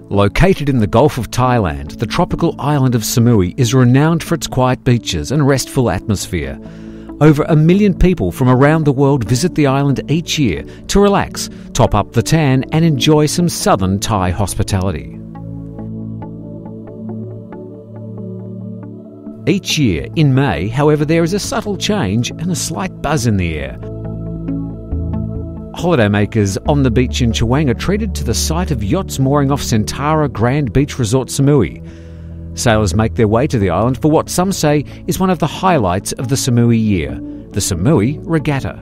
Located in the Gulf of Thailand, the tropical island of Samui is renowned for its quiet beaches and restful atmosphere. Over 1 million people from around the world visit the island each year to relax, top up the tan and enjoy some southern Thai hospitality. Each year, in May, however, there is a subtle change and a slight buzz in the air. Holidaymakers on the beach in Chaweng are treated to the sight of yachts mooring off Centara Grand Beach Resort Samui. Sailors make their way to the island for what some say is one of the highlights of the Samui year, the Samui Regatta.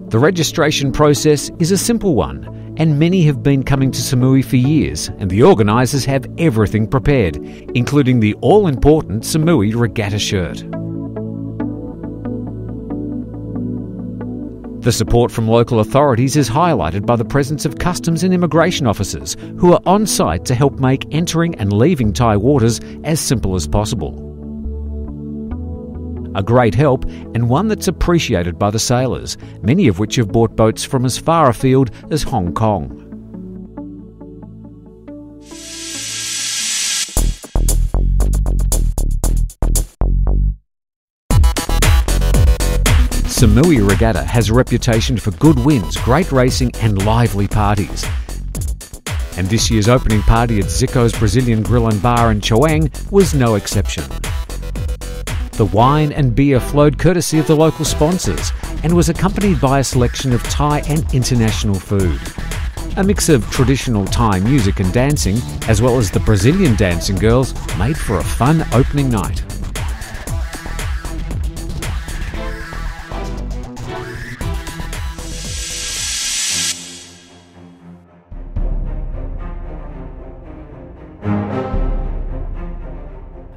The registration process is a simple one, and many have been coming to Samui for years, and the organisers have everything prepared, including the all-important Samui Regatta shirt. The support from local authorities is highlighted by the presence of customs and immigration officers who are on site to help make entering and leaving Thai waters as simple as possible. A great help, and one that's appreciated by the sailors, many of which have bought boats from as far afield as Hong Kong. Samui Regatta has a reputation for good winds, great racing and lively parties. And this year's opening party at Zico's Brazilian Grill and Bar in Chaweng was no exception. The wine and beer flowed courtesy of the local sponsors and was accompanied by a selection of Thai and international food. A mix of traditional Thai music and dancing, as well as the Brazilian dancing girls, made for a fun opening night.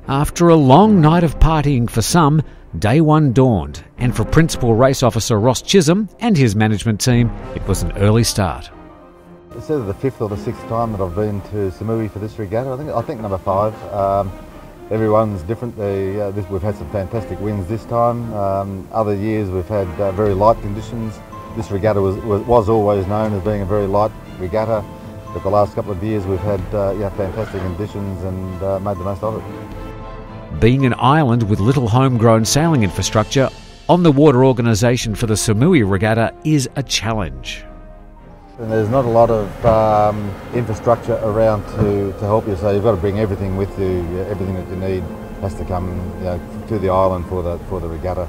After a long night of partying for some, day one dawned, and for Principal Race Officer Ross Chisholm and his management team, it was an early start. It's either the 5th or the 6th time that I've been to Samui for this regatta. I think number 5. Everyone's different. We've had some fantastic winds this time. Other years we've had very light conditions. This regatta was always known as being a very light regatta, but the last couple of years we've had fantastic conditions and made the most of it. Being an island with little homegrown sailing infrastructure, on-the-water organisation for the Samui Regatta is a challenge. And there's not a lot of infrastructure around to help you, so you've got to bring everything with you. Everything that you need has to come to the island for the regatta.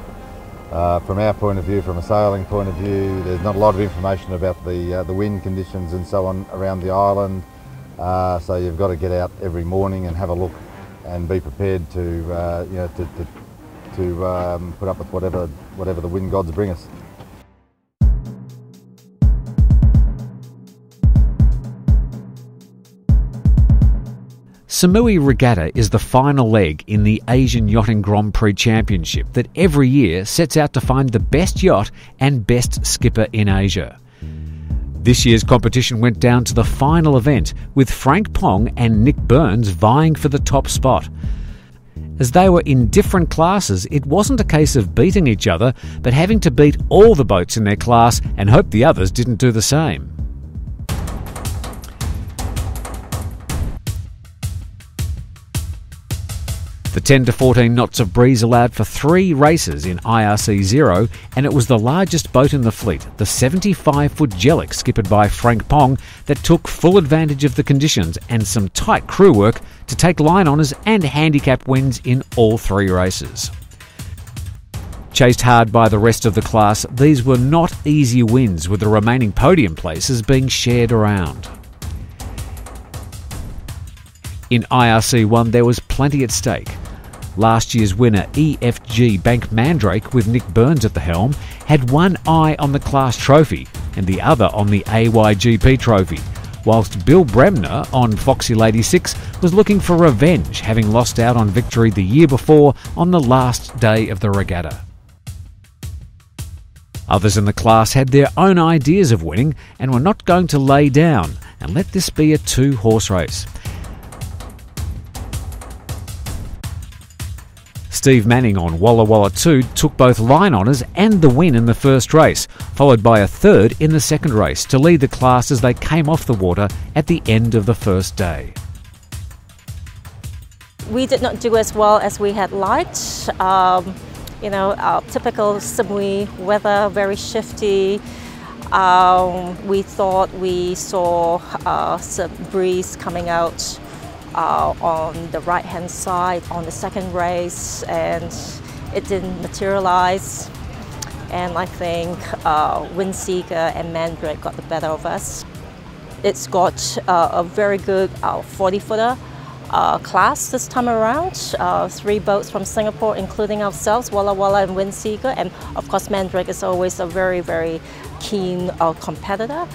From our point of view, from a sailing point of view, there's not a lot of information about the wind conditions and so on around the island, so you've got to get out every morning and have a look and be prepared to put up with whatever the wind gods bring us. Samui Regatta is the final leg in the Asian Yachting Grand Prix Championship that every year sets out to find the best yacht and best skipper in Asia. This year's competition went down to the final event, with Frank Pong and Nick Burns vying for the top spot. As they were in different classes, it wasn't a case of beating each other, but having to beat all the boats in their class and hope the others didn't do the same. The 10 to 14 knots of breeze allowed for 3 races in IRC 0, and it was the largest boat in the fleet, the 75-foot Jellic skippered by Frank Pong, that took full advantage of the conditions and some tight crew work to take line honours and handicap wins in all 3 races. Chased hard by the rest of the class, these were not easy wins, with the remaining podium places being shared around. In IRC 1 there was plenty at stake. Last year's winner, EFG Bank Mandrake, with Nick Burns at the helm, had one eye on the class trophy and the other on the AYGP trophy, whilst Bill Bremner on Foxy Lady 6 was looking for revenge, having lost out on victory the year before on the last day of the regatta. Others in the class had their own ideas of winning and were not going to lay down and let this be a 2-horse race. Steve Manning on Walla Walla 2 took both line honours and the win in the first race, followed by a third in the second race to lead the class as they came off the water at the end of the first day. We did not do as well as we had liked. Typical Samui weather, very shifty. We thought we saw some breeze coming out on the right-hand side on the second race, and it didn't materialize. And I think Windseeker and Mandrake got the better of us. It's got a very good 40-footer class this time around. 3 boats from Singapore, including ourselves, Walla Walla and Windseeker, and of course Mandrake is always a very, very keen competitor.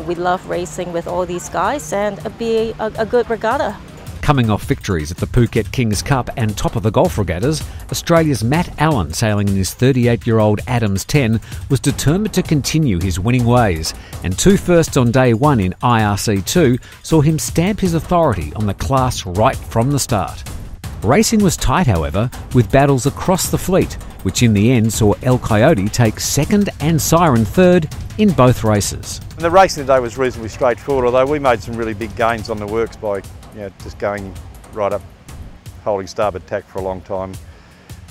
We love racing with all these guys, and it'll be a good regatta. Coming off victories at the Phuket Kings Cup and top of the golf regattas, Australia's Matt Allen, sailing in his 38-year-old Adams 10, was determined to continue his winning ways, and 2 firsts on day 1 in IRC2 saw him stamp his authority on the class right from the start. Racing was tight, however, with battles across the fleet, which in the end saw El Coyote take second and Siren third in both races. And the racing today was reasonably straightforward, although we made some really big gains on the works by just going right up, holding starboard tack for a long time,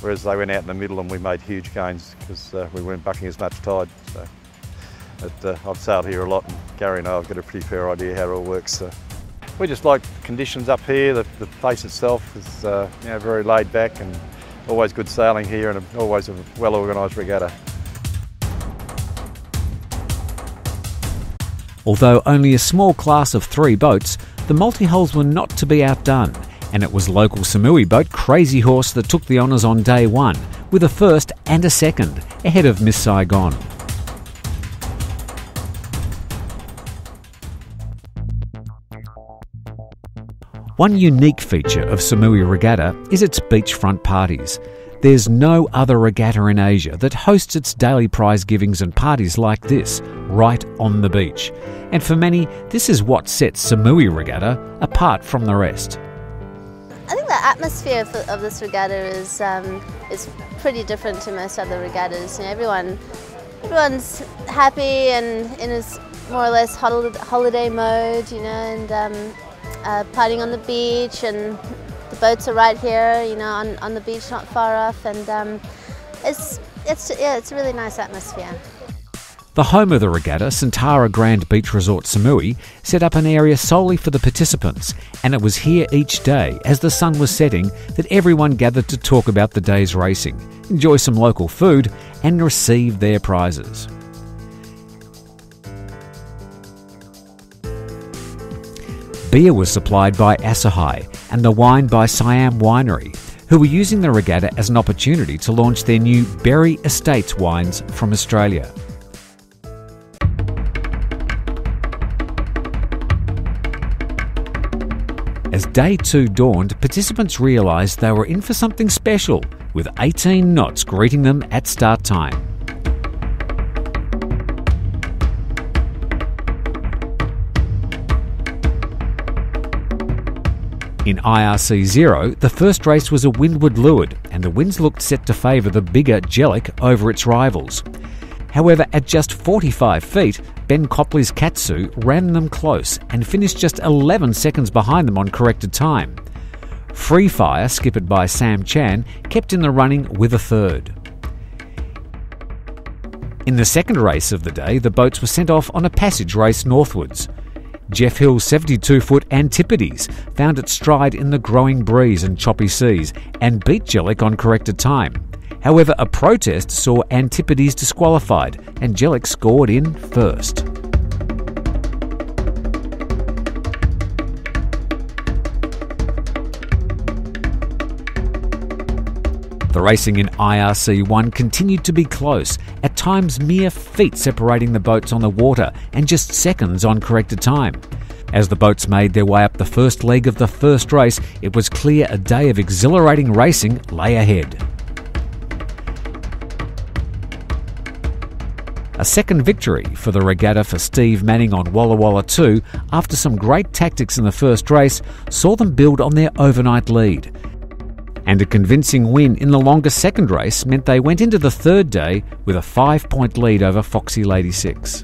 whereas they went out in the middle and we made huge gains because we weren't bucking as much tide. So, I've sailed here a lot, and Gary and I have got a pretty fair idea how it all works. So. We just like the conditions up here. The place itself is very laid back, and always good sailing here, and always a well-organised regatta. Although only a small class of 3 boats, the multi-hulls were not to be outdone, and it was local Samui boat Crazy Horse that took the honours on day 1, with a first and a second, ahead of Miss Saigon. One unique feature of Samui Regatta is its beachfront parties. There's no other regatta in Asia that hosts its daily prize givings and parties like this, right on the beach. And for many, this is what sets Samui Regatta apart from the rest. I think the atmosphere of this regatta is pretty different to most other regattas. Everyone's happy and in a more or less holiday mode, and partying on the beach, and the boats are right here, on the beach, not far off, and it's a really nice atmosphere. The home of the regatta, Centara Grand Beach Resort Samui, set up an area solely for the participants, and it was here each day, as the sun was setting, that everyone gathered to talk about the day's racing, enjoy some local food, and receive their prizes. Beer was supplied by Asahi and the wine by Siam Winery, who were using the regatta as an opportunity to launch their new Berry Estates wines from Australia. As day 2 dawned, participants realised they were in for something special, with 18 knots greeting them at start time. In IRC 0, the first race was a windward leeward, and the winds looked set to favour the bigger Jellic over its rivals. However, at just 45 feet, Ben Copley's Katsu ran them close and finished just 11 seconds behind them on corrected time. Free Fire, skippered by Sam Chan, kept in the running with a third. In the second race of the day, the boats were sent off on a passage race northwards. Jeff Hill's 72-foot Antipodes found its stride in the growing breeze and choppy seas and beat Jellic on corrected time. However, a protest saw Antipodes disqualified and Jellic scored in first. The racing in IRC1 continued to be close, at times mere feet separating the boats on the water and just seconds on corrected time. As the boats made their way up the first leg of the first race, it was clear a day of exhilarating racing lay ahead. A second victory for the regatta for Steve Manning on Walla Walla 2, after some great tactics in the first race, saw them build on their overnight lead. And a convincing win in the longer second race meant they went into the third day with a 5-point lead over Foxy Lady 6.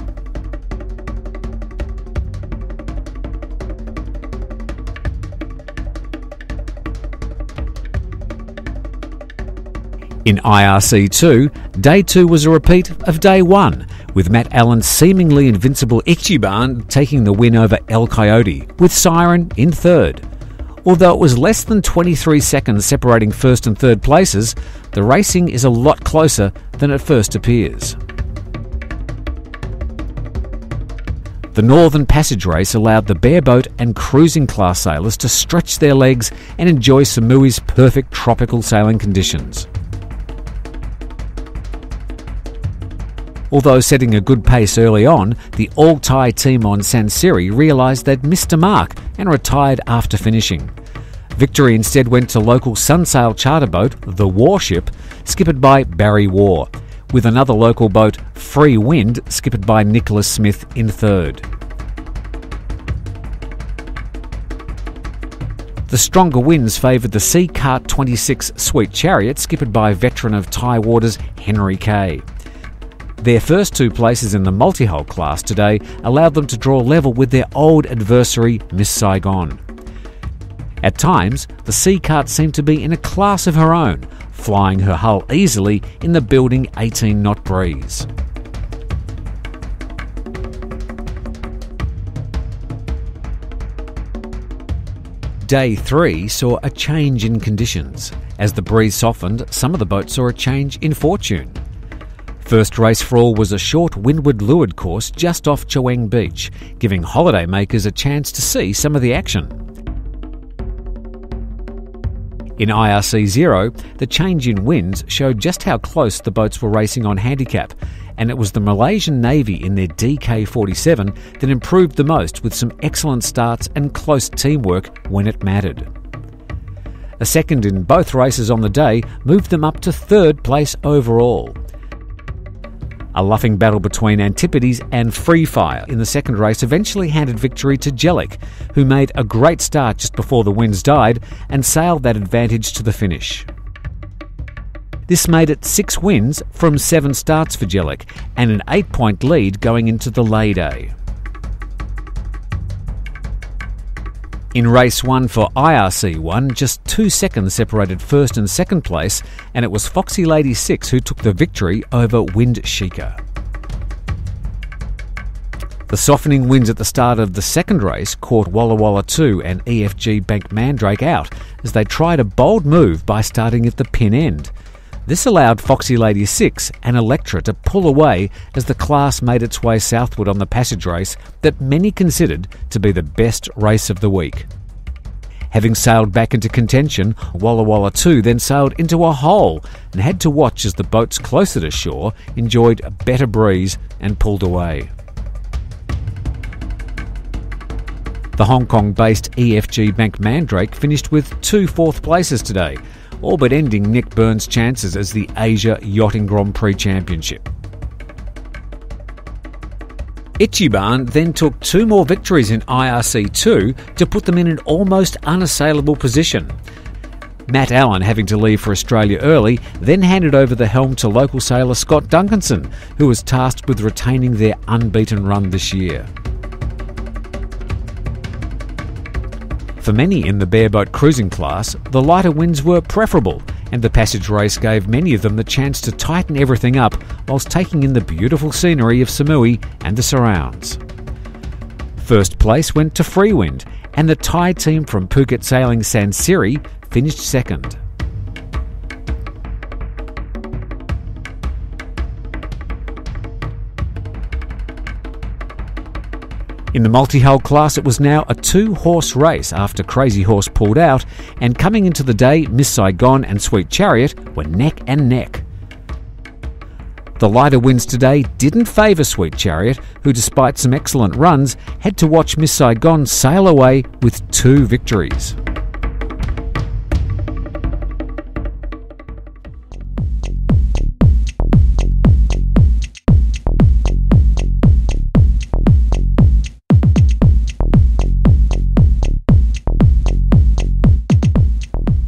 In IRC2, Day 2 was a repeat of Day 1, with Matt Allen's seemingly invincible Ichi taking the win over El Coyote, with Siren in third. Although it was less than 23 seconds separating first and third places, the racing is a lot closer than it first appears. The Northern Passage race allowed the bareboat and cruising class sailors to stretch their legs and enjoy Samui's perfect tropical sailing conditions. Although setting a good pace early on, the all-Thai team on Sansiri realised they'd missed a mark and retired after finishing. Victory instead went to local Sunsail charter boat, the Warship, skippered by Barry War, with another local boat, Free Wind, skippered by Nicholas Smith in third. The stronger winds favoured the Sea Cart 26 Sweet Chariot, skippered by veteran of Thai waters Henry Kay. Their first two places in the multi-hull class today allowed them to draw level with their old adversary, Miss Saigon. At times, the Sea Cart seemed to be in a class of her own, flying her hull easily in the building 18-knot breeze. Day 3 saw a change in conditions. As the breeze softened, some of the boats saw a change in fortune. First race for all was a short windward leeward course just off Chaweng Beach, giving holidaymakers a chance to see some of the action. In IRC 0, the change in winds showed just how close the boats were racing on handicap, and it was the Malaysian Navy in their DK-47 that improved the most with some excellent starts and close teamwork when it mattered. A second in both races on the day moved them up to third place overall. A luffing battle between Antipodes and Free Fire in the second race eventually handed victory to Jellic, who made a great start just before the winds died and sailed that advantage to the finish. This made it 6 wins from 7 starts for Jellic and an 8-point lead going into the lay day. In race 1 for IRC1, just 2 seconds separated first and second place, and it was Foxy Lady 6 who took the victory over Wind Sheikah. The softening winds at the start of the second race caught Walla Walla 2 and EFG Bank Mandrake out as they tried a bold move by starting at the pin end. This allowed Foxy Lady 6 and Electra to pull away as the class made its way southward on the passage race that many considered to be the best race of the week. Having sailed back into contention, Walla Walla 2 then sailed into a hole and had to watch as the boats closer to shore enjoyed a better breeze and pulled away. The Hong Kong-based EFG Bank Mandrake finished with 2 fourth places today, all but ending Nick Byrne's chances as the Asia Yachting Grand Prix Championship. Ichi then took 2 more victories in IRC2 to put them in an almost unassailable position. Matt Allen, having to leave for Australia early, then handed over the helm to local sailor Scott Duncanson, who was tasked with retaining their unbeaten run this year. For many in the bareboat cruising class, the lighter winds were preferable, and the passage race gave many of them the chance to tighten everything up whilst taking in the beautiful scenery of Samui and the surrounds. First place went to Free Wind, and the Thai team from Phuket Sailing Sansiri finished second. In the multi-hull class, it was now a 2-horse race after Crazy Horse pulled out, and coming into the day, Miss Saigon and Sweet Chariot were neck and neck. The lighter winds today didn't favour Sweet Chariot, who despite some excellent runs, had to watch Miss Saigon sail away with 2 victories.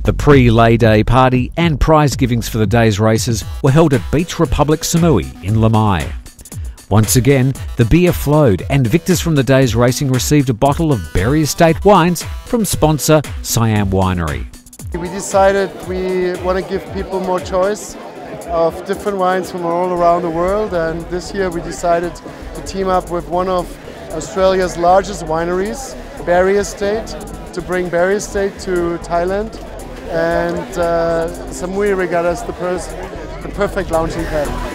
The pre-Lay Day party and prize givings for the day's races were held at Beach Republic Samui in Lamai. Once again, the beer flowed and victors from the day's racing received a bottle of Berry Estate wines from sponsor Siam Winery. We decided we want to give people more choice of different wines from all around the world, and this year we decided to team up with one of Australia's largest wineries, Berry Estate, to bring Berry Estate to Thailand, and Samui Regatta is the perfect launching pad.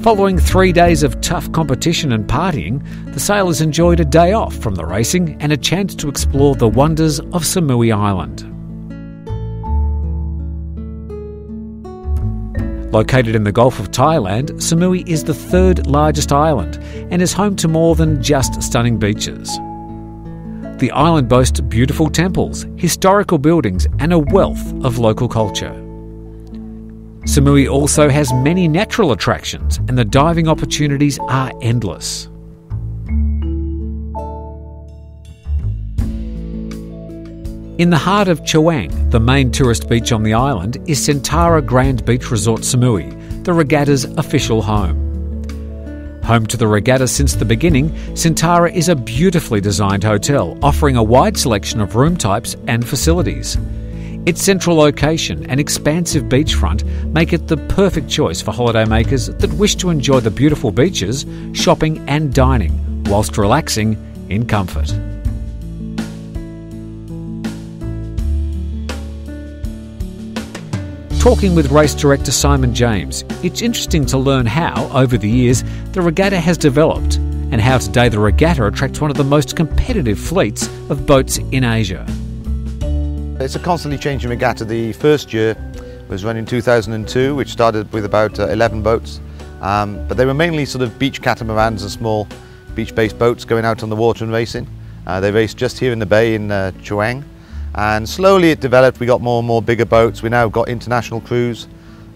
Following 3 days of tough competition and partying, the sailors enjoyed a day off from the racing and a chance to explore the wonders of Samui Island. Located in the Gulf of Thailand, Samui is the third largest island and is home to more than just stunning beaches. The island boasts beautiful temples, historical buildings and a wealth of local culture. Samui also has many natural attractions and the diving opportunities are endless. In the heart of Chaweng, the main tourist beach on the island, is Centara Grand Beach Resort Samui, the regatta's official home. Home to the regatta since the beginning, Centara is a beautifully designed hotel offering a wide selection of room types and facilities. Its central location and expansive beachfront make it the perfect choice for holidaymakers that wish to enjoy the beautiful beaches, shopping and dining, whilst relaxing in comfort. Talking with race director Simon James, it's interesting to learn how, over the years, the regatta has developed and how today the regatta attracts one of the most competitive fleets of boats in Asia. It's a constantly changing regatta. The first year was run in 2002, which started with about 11 boats. But they were mainly sort of beach catamarans and small beach-based boats going out on the water and racing. They raced just here in the bay in Chaweng. And slowly it developed. We got more and more bigger boats. We now got international crews.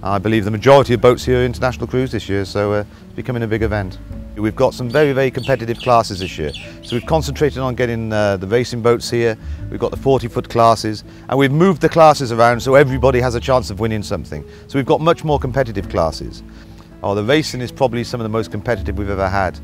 I believe the majority of boats here are international crews this year, so it's becoming a big event. We've got some very, very competitive classes this year. So we've concentrated on getting the racing boats here. We've got the 40-foot classes, and we've moved the classes around so everybody has a chance of winning something. So we've got much more competitive classes. The racing is probably some of the most competitive we've ever had.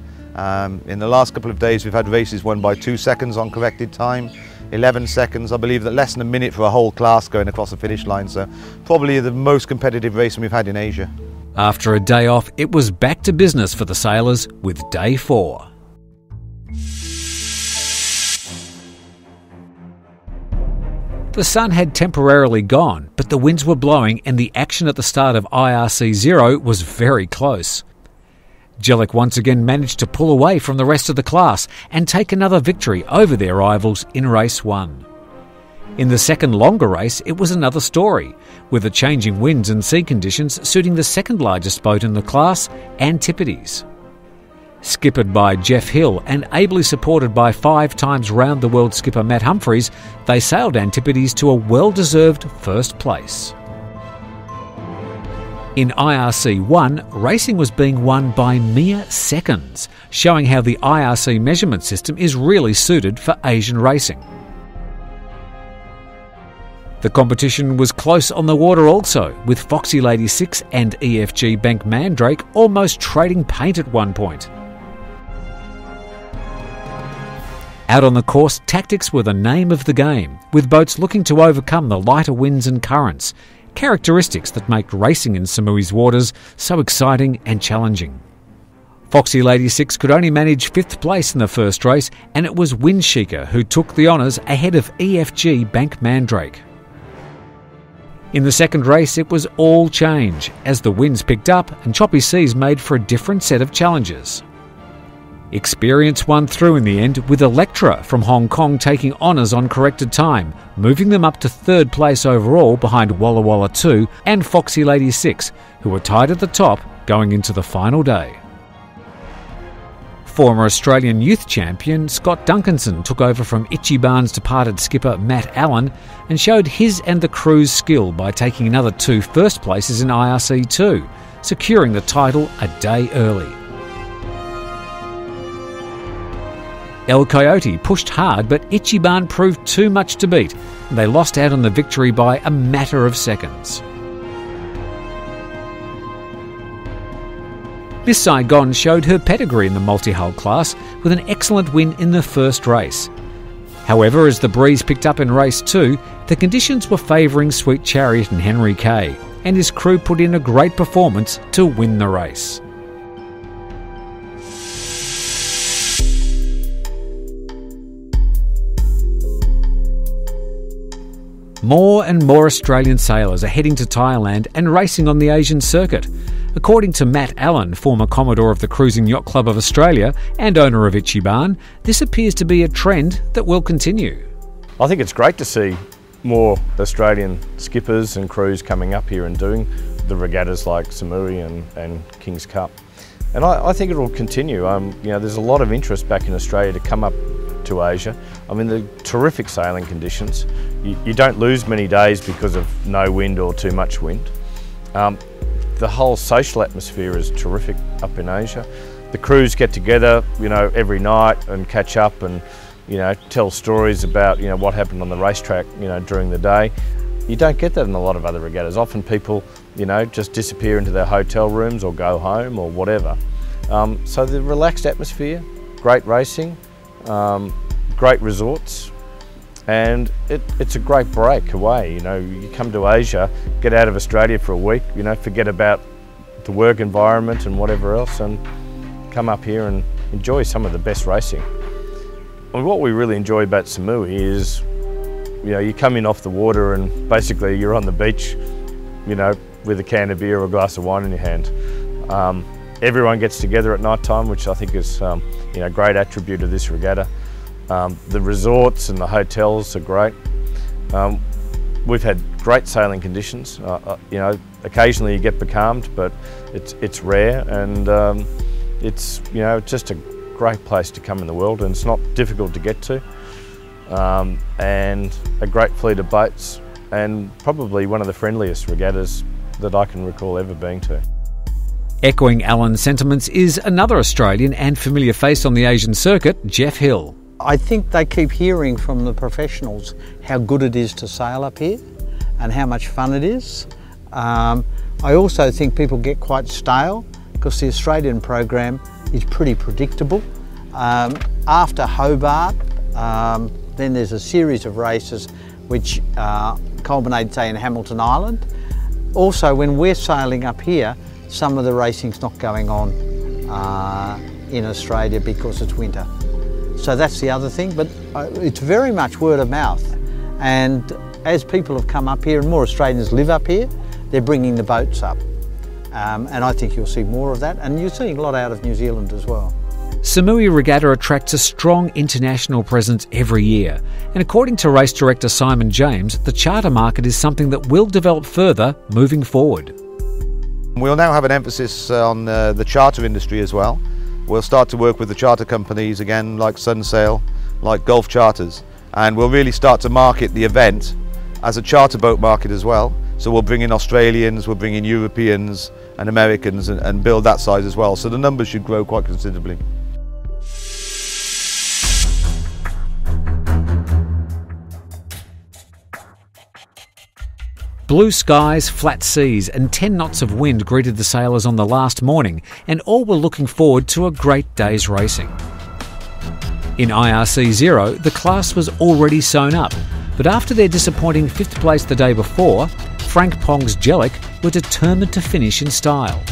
In the last couple of days, we've had races won by 2 seconds on corrected time, 11 seconds. I believe that less than a minute for a whole class going across the finish line. So probably the most competitive racing we've had in Asia. After a day off, it was back to business for the sailors with day 4. The sun had temporarily gone, but the winds were blowing and the action at the start of IRC 0 was very close. Jellic once again managed to pull away from the rest of the class and take another victory over their rivals in race 1. In the second longer race, it was another story, with the changing winds and sea conditions suiting the second largest boat in the class, Antipodes. Skippered by Jeff Hill and ably supported by 5 times round-the-world skipper Matt Humphreys, they sailed Antipodes to a well-deserved first place. In IRC 1, racing was being won by mere seconds, showing how the IRC measurement system is really suited for Asian racing. The competition was close on the water also, with Foxy Lady 6 and EFG Bank Mandrake almost trading paint at one point. Out on the course, tactics were the name of the game, with boats looking to overcome the lighter winds and currents, characteristics that make racing in Samui's waters so exciting and challenging. Foxy Lady 6 could only manage 5th place in the first race, and it was Windsheeker who took the honours ahead of EFG Bank Mandrake. In the second race, it was all change, as the winds picked up and choppy seas made for a different set of challenges. Experience won through in the end, with Electra from Hong Kong taking honours on corrected time, moving them up to 3rd place overall behind Walla Walla 2 and Foxy Lady 6, who were tied at the top going into the final day. Former Australian youth champion Scott Duncanson took over from Ichiban's departed skipper Matt Allen and showed his and the crew's skill by taking another 2 first places in IRC2, securing the title a day early. El Coyote pushed hard, but Ichiban proved too much to beat, and they lost out on the victory by a matter of seconds. Miss Saigon showed her pedigree in the multi-hull class with an excellent win in the first race. However, as the breeze picked up in race 2, the conditions were favouring Sweet Chariot and Henry Kay, and his crew put in a great performance to win the race. More and more Australian sailors are heading to Thailand and racing on the Asian circuit. According to Matt Allen, former Commodore of the Cruising Yacht Club of Australia and owner of Ichiban, this appears to be a trend that will continue. I think it's great to see more Australian skippers and crews coming up here and doing the regattas like Samui and King's Cup. And I think it will continue. There's a lot of interest back in Australia to come up to Asia. I mean, the terrific sailing conditions. You don't lose many days because of no wind or too much wind. The whole social atmosphere is terrific up in Asia. The crews get together, every night and catch up and, tell stories about, what happened on the racetrack, during the day. You don't get that in a lot of other regattas. Often people, just disappear into their hotel rooms or go home or whatever. So the relaxed atmosphere, great racing, great resorts, and it's a great break away. You come to Asia, get out of Australia for a week, forget about the work environment and whatever else, and come up here and enjoy some of the best racing. And what we really enjoy about Samui is, you come in off the water and basically you're on the beach, with a can of beer or a glass of wine in your hand. Everyone gets together at night time, which I think is a great attribute of this regatta. The resorts and the hotels are great. We've had great sailing conditions. Occasionally you get becalmed, but it's rare, and it's just a great place to come in the world, and it's not difficult to get to. And a great fleet of boats, and probably one of the friendliest regattas that I can recall ever being to. Echoing Alan's sentiments is another Australian and familiar face on the Asian circuit, Jeff Hill. I think they keep hearing from the professionals how good it is to sail up here and how much fun it is. I also think people get quite stale because the Australian program is pretty predictable. After Hobart, then there's a series of races which culminate, say, in Hamilton Island. Also, when we're sailing up here, some of the racing's not going on in Australia because it's winter. So that's the other thing, but it's very much word of mouth. And as people have come up here and more Australians live up here, they're bringing the boats up. And I think you'll see more of that, and you're seeing a lot out of New Zealand as well. Samui Regatta attracts a strong international presence every year, and according to race director Simon James, the charter market is something that will develop further moving forward. We'll now have an emphasis on the charter industry as well. We'll start to work with the charter companies again, like Sunsail, like Gulf Charters, and we'll really start to market the event as a charter boat market as well. So we'll bring in Australians, we'll bring in Europeans and Americans and build that size as well. So the numbers should grow quite considerably. Blue skies, flat seas and 10 knots of wind greeted the sailors on the last morning, and all were looking forward to a great day's racing. In IRC 0, the class was already sewn up, but after their disappointing 5th place the day before, Frank Pong's Jellic were determined to finish in style.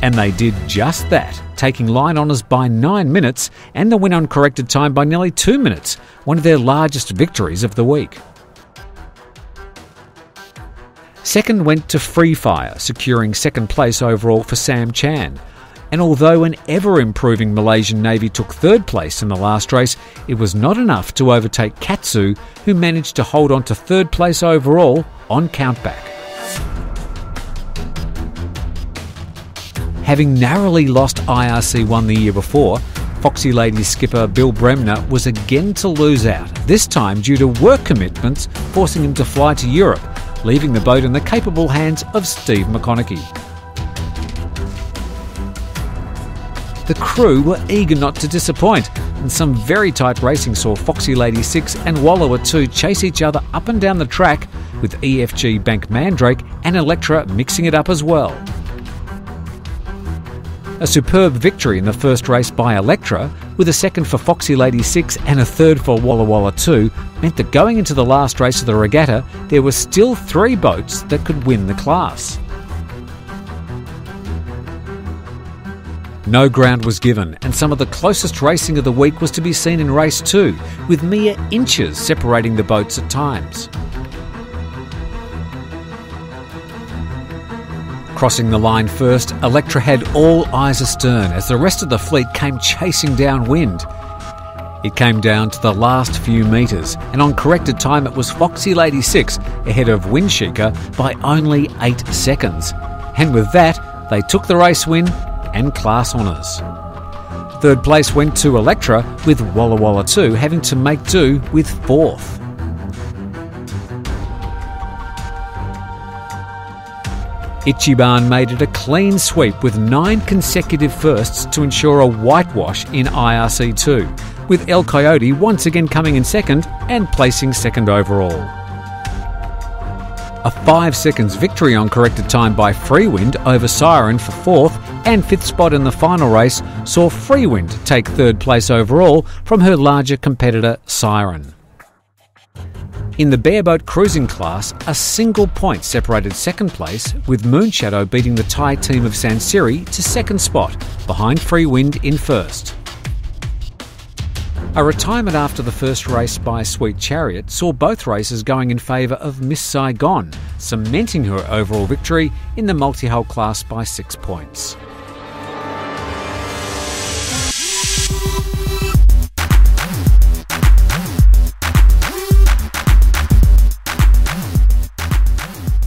And they did just that, taking line honours by 9 minutes and the win on corrected time by nearly 2 minutes, one of their largest victories of the week. Second went to Free Fire, securing 2nd place overall for Sam Chan. And although an ever-improving Malaysian Navy took 3rd place in the last race, it was not enough to overtake Katsu, who managed to hold on to 3rd place overall on countback. Having narrowly lost IRC 1 the year before, Foxy Ladies skipper Bill BREMNER was again to lose out, this time due to work commitments forcing him to fly to Europe, leaving the boat in the capable hands of Steve McConaughey. The crew were eager not to disappoint, and some very tight racing saw Foxy Lady 6 and Wallowa 2 chase each other up and down the track, with EFG Bank Mandrake and Electra mixing it up as well. A superb victory in the first race by Electra, with a second for Foxy Lady 6 and a third for Walla Walla 2, meant that going into the last race of the regatta, there were still 3 boats that could win the class. No ground was given, and some of the closest racing of the week was to be seen in race 2, with mere inches separating the boats at times. Crossing the line first, Electra had all eyes astern as the rest of the fleet came chasing downwind. It came down to the last few metres, and on corrected time it was Foxy Lady 6 ahead of Windsheeker by only 8 seconds. And with that, they took the race win and class honours. Third place went to Electra, with Walla Walla 2 having to make do with 4th. Ichiban made it a clean sweep with 9 consecutive firsts to ensure a whitewash in IRC2, with El Coyote once again coming in second and placing second overall. A 5 seconds victory on corrected time by Freewind over Siren for 4th and 5th spot in the final race saw Freewind take 3rd place overall from her larger competitor Siren. In the bareboat cruising class, a single point separated 2nd place, with Moonshadow beating the Thai team of Sansiri to 2nd spot, behind Freewind in 1st. A retirement after the first race by Sweet Chariot saw both races going in favour of Miss Saigon, cementing her overall victory in the multi-hull class by 6 points.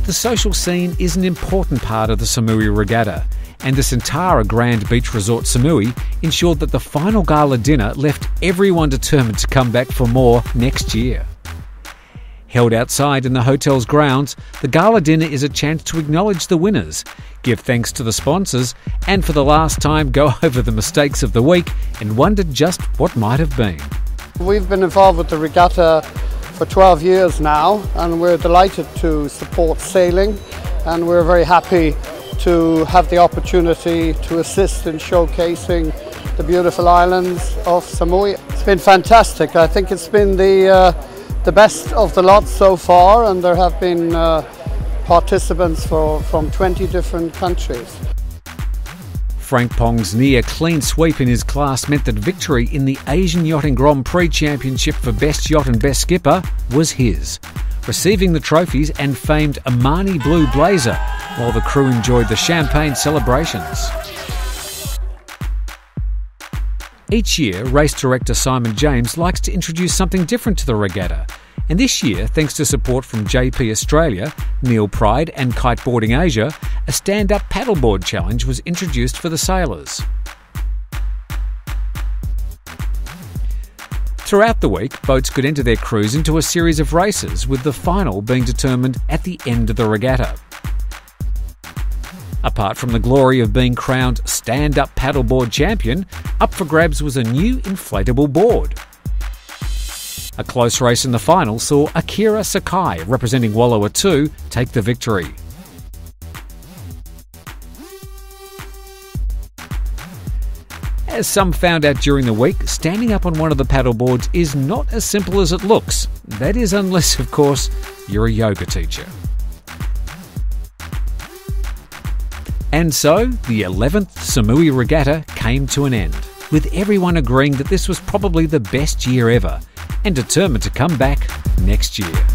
The social scene is an important part of the Samui Regatta, and the Centara Grand Beach Resort Samui ensured that the final gala dinner left everyone determined to come back for more next year. Held outside in the hotel's grounds, the gala dinner is a chance to acknowledge the winners, give thanks to the sponsors, and for the last time go over the mistakes of the week and wonder just what might have been. We've been involved with the regatta for 12 years now, and we're delighted to support sailing, and we're very happy to have the opportunity to assist in showcasing the beautiful islands of Samui. It's been fantastic. I think it's been the best of the lot so far, and there have been participants from 20 different countries. Frank Pong's near clean sweep in his class meant that victory in the Asian Yachting Grand Prix Championship for Best Yacht and Best Skipper was his, receiving the trophies and famed Armani Blue Blazer while the crew enjoyed the champagne celebrations. Each year, race director Simon James likes to introduce something different to the regatta, and this year, thanks to support from JP Australia, Neil Pride and Kiteboarding Asia, a stand-up paddleboard challenge was introduced for the sailors. Throughout the week, boats could enter their crews into a series of races, with the final being determined at the end of the regatta. Apart from the glory of being crowned stand-up paddleboard champion, up for grabs was a new inflatable board. A close race in the final saw Akira Sakai, representing Wallowa 2, take the victory. As some found out during the week, standing up on one of the paddleboards is not as simple as it looks. That is unless, of course, you're a yoga teacher. And so, the 11th Samui Regatta came to an end, with everyone agreeing that this was probably the best year ever, and determined to come back next year.